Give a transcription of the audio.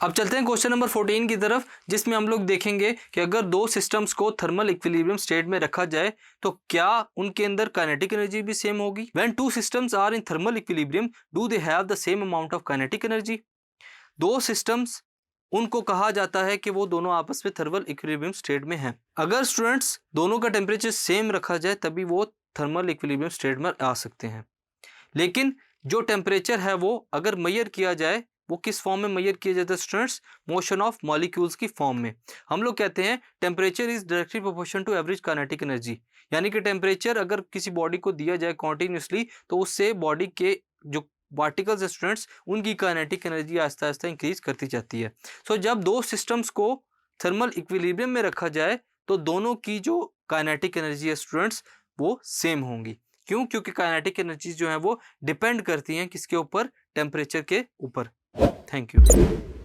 अब चलते हैं क्वेश्चन नंबर 14 की तरफ, जिसमें हम लोग देखेंगे कि अगर दो सिस्टम्स को थर्मल इक्विलिब्रियम स्टेट में रखा जाए तो क्या उनके अंदर काइनेटिक एनर्जी भी सेम होगी। When two systems are in thermal equilibrium do they have the same amount of kinetic energy. दो सिस्टम्स, उनको कहा जाता है कि वो दोनों आपस में थर्मल इक्विलिब्रियम स्टेट में हैं। अगर स्टूडेंट्स दोनों का टेम्परेचर सेम रखा जाए तभी वो थर्मल इक्विलिब्रियम स्टेट में आ सकते हैं। लेकिन जो टेम्परेचर है वो अगर मेजर किया जाए, वो किस फॉर्म में मेजर किया जाता है स्टूडेंट्स, मोशन ऑफ मॉलिक्यूल्स की फॉर्म में। हम लोग कहते हैं temperature is directly proportional to average kinetic energy, यानी कि टेम्परेचर अगर किसी बॉडी को दिया जाए कॉन्टिन्यूसली तो उससे बॉडी के जो पार्टिकल्स स्टूडेंट्स उनकी kinetic energy Aahista Aahista increase करती जाती है। सो जब दो सिस्टम्स को थर्मल इक्विलिब्रियम में रखा जाए तो दोनों की जो काइनेटिक एनर्जी है स्टूडेंट्स वो सेम होंगी। क्यों? क्योंकि काइनेटिक एनर्जी जो है वो डिपेंड करती हैं किसके ऊपर, टेम्परेचर के ऊपर। Thank you.